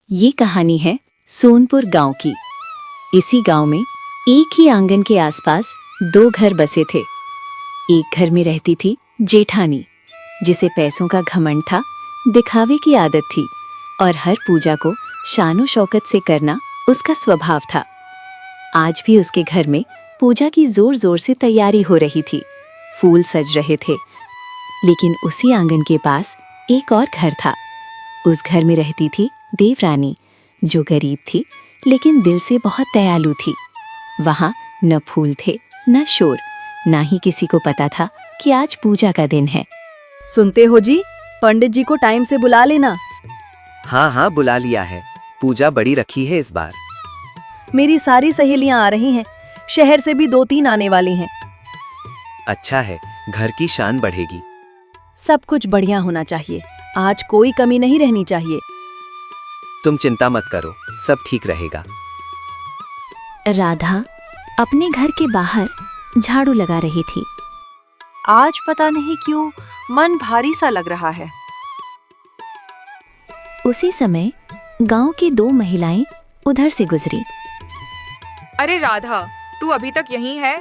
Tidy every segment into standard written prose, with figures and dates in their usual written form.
ये कहानी है सोनपुर गांव की। इसी गांव में एक ही आंगन के आसपास दो घर बसे थे। एक घर में रहती थी जेठानी, जिसे पैसों का घमंड था, दिखावे की आदत थी और हर पूजा को शानो शौकत से करना उसका स्वभाव था। आज भी उसके घर में पूजा की जोर जोर से तैयारी हो रही थी। फूल सज रहे थे। लेकिन उसी आंगन के पास एक और घर था। उस घर में रहती थी देवरानी, जो गरीब थी लेकिन दिल से बहुत दयालु थी। वहां न फूल थे न शोर, ना ही किसी को पता था कि आज पूजा का दिन है। सुनते हो जी, पंडित जी को टाइम से बुला लेना। हाँ हाँ, बुला लिया है। पूजा बड़ी रखी है इस बार। मेरी सारी सहेलियां आ रही हैं, शहर से भी 2-3 आने वाली हैं। अच्छा है, घर की शान बढ़ेगी। सब कुछ बढ़िया होना चाहिए, आज कोई कमी नहीं रहनी चाहिए। तुम चिंता मत करो, सब ठीक रहेगा। राधा अपने घर के बाहर झाड़ू लगा रही थी। आज पता नहीं क्यों मन भारी सा लग रहा है। उसी समय गांव की 2 महिलाएं उधर से गुजरी। अरे राधा, तू अभी तक यहीं है?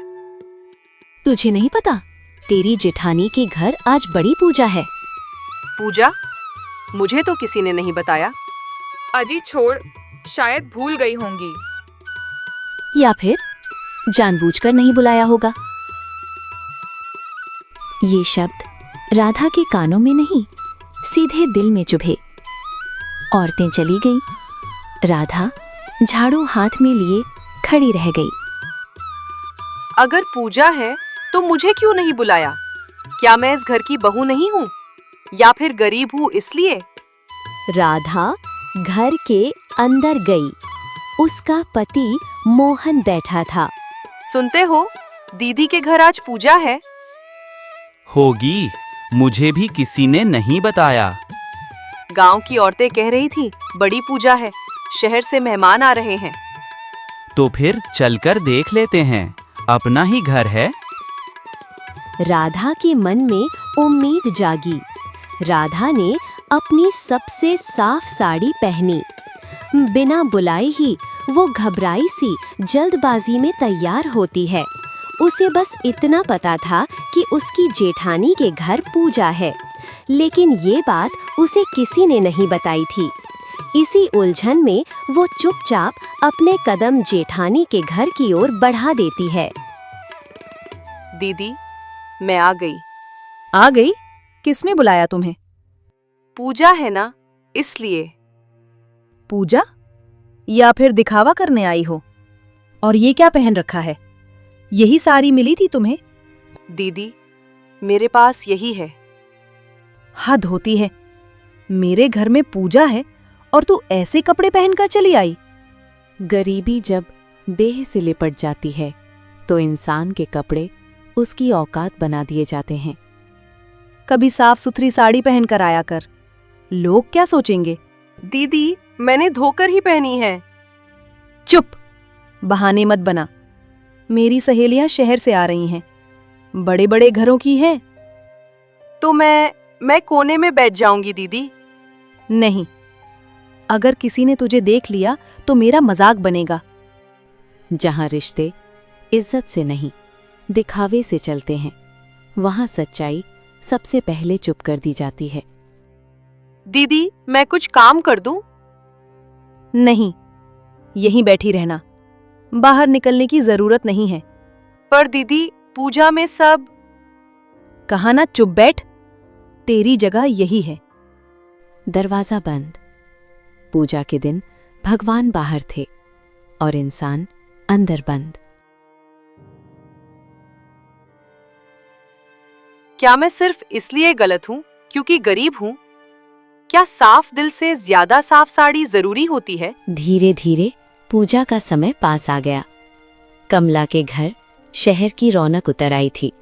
तुझे नहीं पता, तेरी जेठानी के घर आज बड़ी पूजा है। पूजा? मुझे तो किसी ने नहीं बताया। अजी छोड़, शायद भूल गई होंगी। या फिर जानबूझकर नहीं बुलाया होगा। ये शब्द राधा के कानों में नहीं, सीधे दिल में चुभे। औरतें चली गईं। राधा झाड़ू हाथ में लिए खड़ी रह गई। अगर पूजा है तो मुझे क्यों नहीं बुलाया? क्या मैं इस घर की बहू नहीं हूँ? या फिर गरीब हूँ इसलिए? राधा घर के अंदर गई। उसका पति मोहन बैठा था। सुनते हो, दीदी के घर आज पूजा है। होगी, मुझे भी किसी ने नहीं बताया। गांव की औरतें कह रही थी बड़ी पूजा है, शहर से मेहमान आ रहे हैं। तो फिर चलकर देख लेते हैं, अपना ही घर है। राधा के मन में उम्मीद जागी। राधा ने अपनी सबसे साफ साड़ी पहनी। बिना बुलाए ही वो घबराई सी जल्दबाजी में तैयार होती है। उसे बस इतना पता था कि उसकी जेठानी के घर पूजा है, लेकिन ये बात उसे किसी ने नहीं बताई थी। इसी उलझन में वो चुपचाप अपने कदम जेठानी के घर की ओर बढ़ा देती है। दीदी, मैं आ गई। आ गई? किसने बुलाया तुम्हें? पूजा है ना, इसलिए। पूजा? या फिर दिखावा करने आई हो? और ये क्या पहन रखा है? यही साड़ी मिली थी तुम्हें? दीदी, मेरे पास यही है। हद होती है, मेरे घर में पूजा है और तू ऐसे कपड़े पहनकर चली आई। गरीबी जब देह से लिपट जाती है तो इंसान के कपड़े उसकी औकात बना दिए जाते हैं। कभी साफ सुथरी साड़ी पहनकर आया कर, लोग क्या सोचेंगे? दीदी, मैंने धोकर ही पहनी है। चुप, बहाने मत बना। मेरी सहेलियां शहर से आ रही हैं, बड़े बड़े घरों की हैं। तो मैं कोने में बैठ जाऊंगी दीदी। नहीं, अगर किसी ने तुझे देख लिया तो मेरा मजाक बनेगा। जहाँ रिश्ते इज्जत से नहीं, दिखावे से चलते हैं, वहाँ सच्चाई सबसे पहले चुप कर दी जाती है। दीदी, मैं कुछ काम कर दूं? नहीं, यहीं बैठी रहना, बाहर निकलने की जरूरत नहीं है। पर दीदी, पूजा में सब। कहा ना चुप बैठ, तेरी जगह यही है। दरवाजा बंद। पूजा के दिन भगवान बाहर थे और इंसान अंदर बंद। क्या मैं सिर्फ इसलिए गलत हूँ क्योंकि गरीब हूँ? क्या साफ दिल से ज्यादा साफ साड़ी जरूरी होती है? धीरे धीरे पूजा का समय पास आ गया। कमला के घर शहर की रौनक उतर आई थी।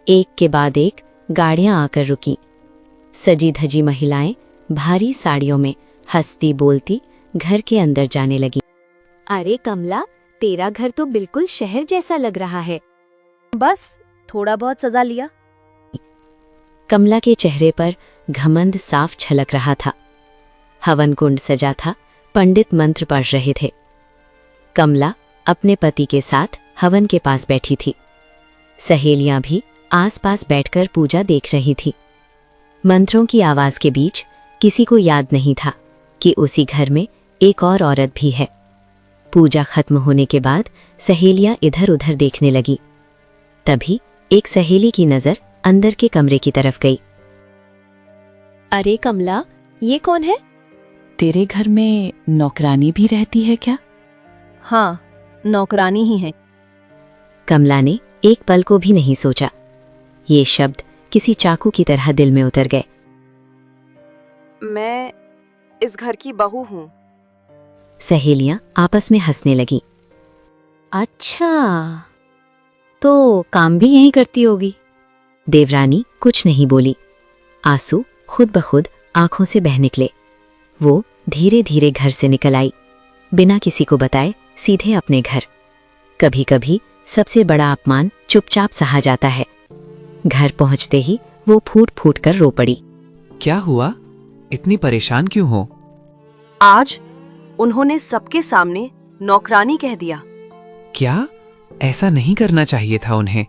एक के बाद एक गाड़ियां आकर रुकीं। सजी धजी महिलाएं भारी साड़ियों में हंसती बोलती घर के अंदर जाने लगी। अरे कमला, तेरा घर तो बिल्कुल शहर जैसा लग रहा है। बस थोड़ा बहुत सजा लिया। कमला के चेहरे पर घमंड साफ झलक रहा था। हवन कुंड सजा था, पंडित मंत्र पढ़ रहे थे। कमला अपने पति के साथ हवन के पास बैठी थी। सहेलियां भी आसपास बैठकर पूजा देख रही थी। मंत्रों की आवाज के बीच किसी को याद नहीं था कि उसी घर में एक और औरत भी है। पूजा खत्म होने के बाद सहेलियां इधर उधर देखने लगी। तभी एक सहेली की नजर अंदर के कमरे की तरफ गई। अरे कमला, ये कौन है? तेरे घर में नौकरानी भी रहती है क्या? हाँ, नौकरानी ही है। कमला ने एक पल को भी नहीं सोचा। ये शब्द किसी चाकू की तरह दिल में उतर गए। मैं इस घर की बहू हूँ। सहेलियां आपस में हंसने लगीं। अच्छा, तो काम भी यहीं करती होगी। देवरानी कुछ नहीं बोली। आंसू खुद ब खुद आंखों से बह निकले। वो धीरे धीरे घर से निकल आई, बिना किसी को बताए सीधे अपने घर। कभी कभी सबसे बड़ा अपमान चुपचाप सहा जाता है। घर पहुंचते ही वो फूट फूट कर रो पड़ी। क्या हुआ? इतनी परेशान क्यों हो? आज उन्होंने सबके सामने नौकरानी कह दिया। क्या? ऐसा नहीं करना चाहिए था उन्हें।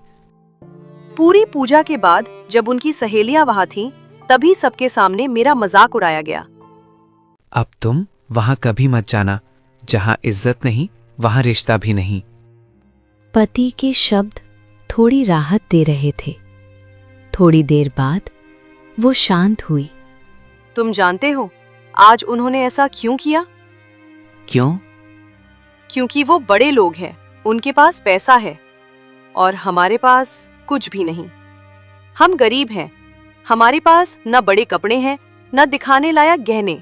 पूरी पूजा के बाद जब उनकी सहेलियां वहां थीं, तभी सबके सामने मेरा मजाक उड़ाया गया। अब तुम वहां कभी मत जाना। जहां इज्जत नहीं, वहां रिश्ता भी नहीं। पति के शब्द थोड़ी राहत दे रहे थे। थोड़ी देर बाद वो शांत हुई। तुम जानते हो आज उन्होंने ऐसा क्यों किया? क्यों? क्योंकि वो बड़े लोग हैं, उनके पास पैसा है और हमारे पास कुछ भी नहीं। हम गरीब हैं, हमारे पास न बड़े कपड़े हैं न दिखाने लायक गहने।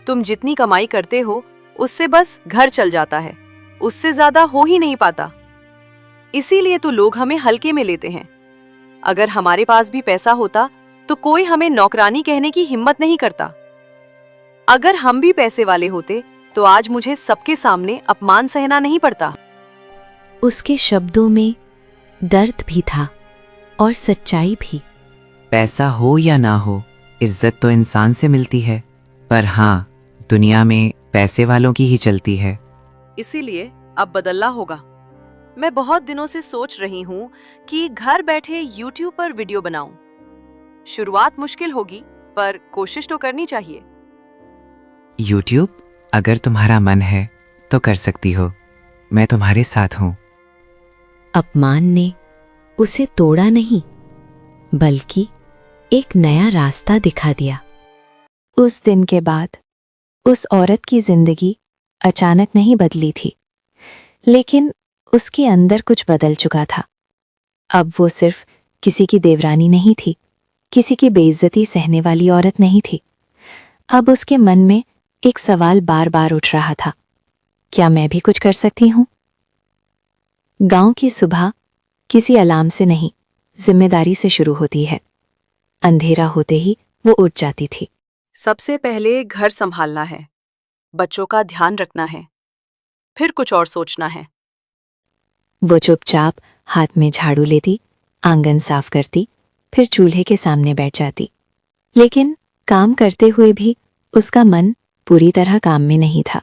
तुम जितनी कमाई करते हो उससे बस घर चल जाता है, उससे ज्यादा हो ही नहीं पाता। इसीलिए तो लोग हमें हल्के में लेते हैं। अगर हमारे पास भी पैसा होता तो कोई हमें नौकरानी कहने की हिम्मत नहीं करता। अगर हम भी पैसे वाले होते तो आज मुझे सबके सामने अपमान सहना नहीं पड़ता। उसके शब्दों में दर्द भी था और सच्चाई भी। पैसा हो या ना हो, इज्जत तो इंसान से मिलती है। पर हाँ, दुनिया में पैसे वालों की ही चलती है। इसीलिए अब बदलना होगा। मैं बहुत दिनों से सोच रही हूँ कि घर बैठे YouTube पर वीडियो बनाऊं। शुरुआत मुश्किल होगी, पर कोशिश तो करनी चाहिए। YouTube, अगर तुम्हारा मन है तो कर सकती हो। मैं तुम्हारे साथ हूँ। अपमान ने उसे तोड़ा नहीं, बल्कि एक नया रास्ता दिखा दिया। उस दिन के बाद उस औरत की जिंदगी अचानक नहीं बदली थी, लेकिन उसके अंदर कुछ बदल चुका था। अब वो सिर्फ किसी की देवरानी नहीं थी, किसी की बेइज्जती सहने वाली औरत नहीं थी। अब उसके मन में एक सवाल बार बार उठ रहा था, क्या मैं भी कुछ कर सकती हूँ? गांव की सुबह किसी अलार्म से नहीं, जिम्मेदारी से शुरू होती है। अंधेरा होते ही वो उठ जाती थी। सबसे पहले घर संभालना है, बच्चों का ध्यान रखना है, फिर कुछ और सोचना है। वो चुपचाप हाथ में झाड़ू लेती, आंगन साफ करती, फिर चूल्हे के सामने बैठ जाती। लेकिन काम करते हुए भी उसका मन पूरी तरह काम में नहीं था।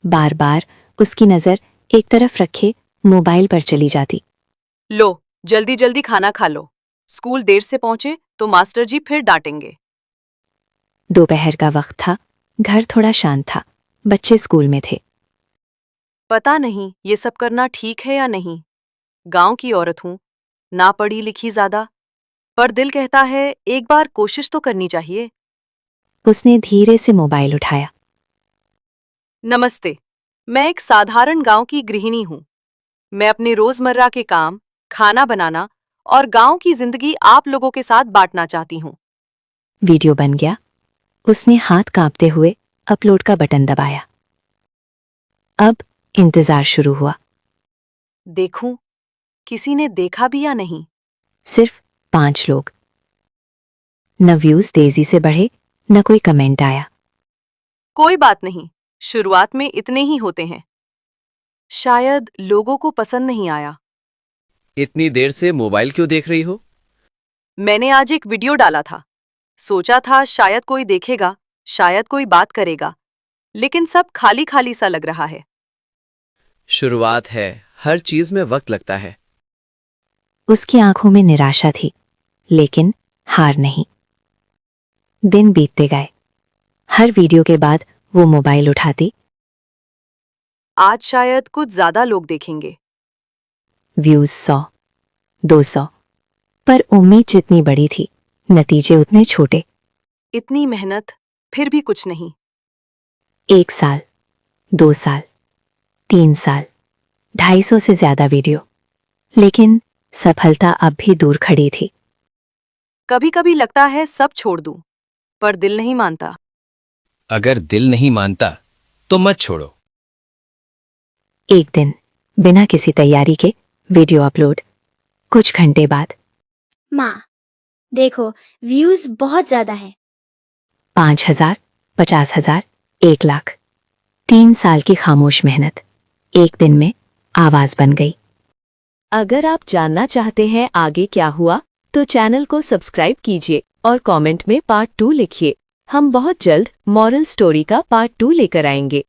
बार बार उसकी नजर एक तरफ रखे मोबाइल पर चली जाती। लो, जल्दी जल्दी खाना खा लो। स्कूल देर से पहुंचे तो मास्टर जी फिर डांटेंगे। दोपहर का वक्त था, घर थोड़ा शांत था, बच्चे स्कूल में थे। पता नहीं ये सब करना ठीक है या नहीं। गांव की औरत हूं, ना पढ़ी लिखी ज्यादा, पर दिल कहता है एक बार कोशिश तो करनी चाहिए। उसने धीरे से मोबाइल उठाया। नमस्ते, मैं एक साधारण गांव की गृहिणी हूं। मैं अपने रोजमर्रा के काम, खाना बनाना और गांव की जिंदगी आप लोगों के साथ बांटना चाहती हूं। वीडियो बन गया। उसने हाथ कांपते हुए अपलोड का बटन दबाया। अब इंतजार शुरू हुआ। देखूं, किसी ने देखा भी या नहीं। सिर्फ 5 लोग। न व्यूज तेजी से बढ़े, न कोई कमेंट आया। कोई बात नहीं, शुरुआत में इतने ही होते हैं। शायद लोगों को पसंद नहीं आया। इतनी देर से मोबाइल क्यों देख रही हो? मैंने आज एक वीडियो डाला था। सोचा था शायद कोई देखेगा, शायद कोई बात करेगा। लेकिन सब खाली खाली सा लग रहा है। शुरुआत है, हर चीज में वक्त लगता है। उसकी आंखों में निराशा थी, लेकिन हार नहीं। दिन बीतते गए। हर वीडियो के बाद वो मोबाइल उठाती। आज शायद कुछ ज्यादा लोग देखेंगे। व्यूज 100, 200, पर उम्मीद जितनी बड़ी थी, नतीजे उतने छोटे। इतनी मेहनत, फिर भी कुछ नहीं। 1 साल, 2 साल, 3 साल, 250 से ज्यादा वीडियो, लेकिन सफलता अब भी दूर खड़ी थी। कभी कभी लगता है सब छोड़ दूं, पर दिल नहीं मानता। अगर दिल नहीं मानता तो मत छोड़ो। एक दिन, बिना किसी तैयारी के वीडियो अपलोड। कुछ घंटे बाद माँ, देखो व्यूज बहुत ज्यादा है। 5,000, 50,000, 1 लाख। 3 साल की खामोश मेहनत एक दिन में आवाज बन गई। अगर आप जानना चाहते हैं आगे क्या हुआ, तो चैनल को सब्सक्राइब कीजिए और कमेंट में पार्ट 2 लिखिए। हम बहुत जल्द मॉरल स्टोरी का पार्ट 2 लेकर आएंगे।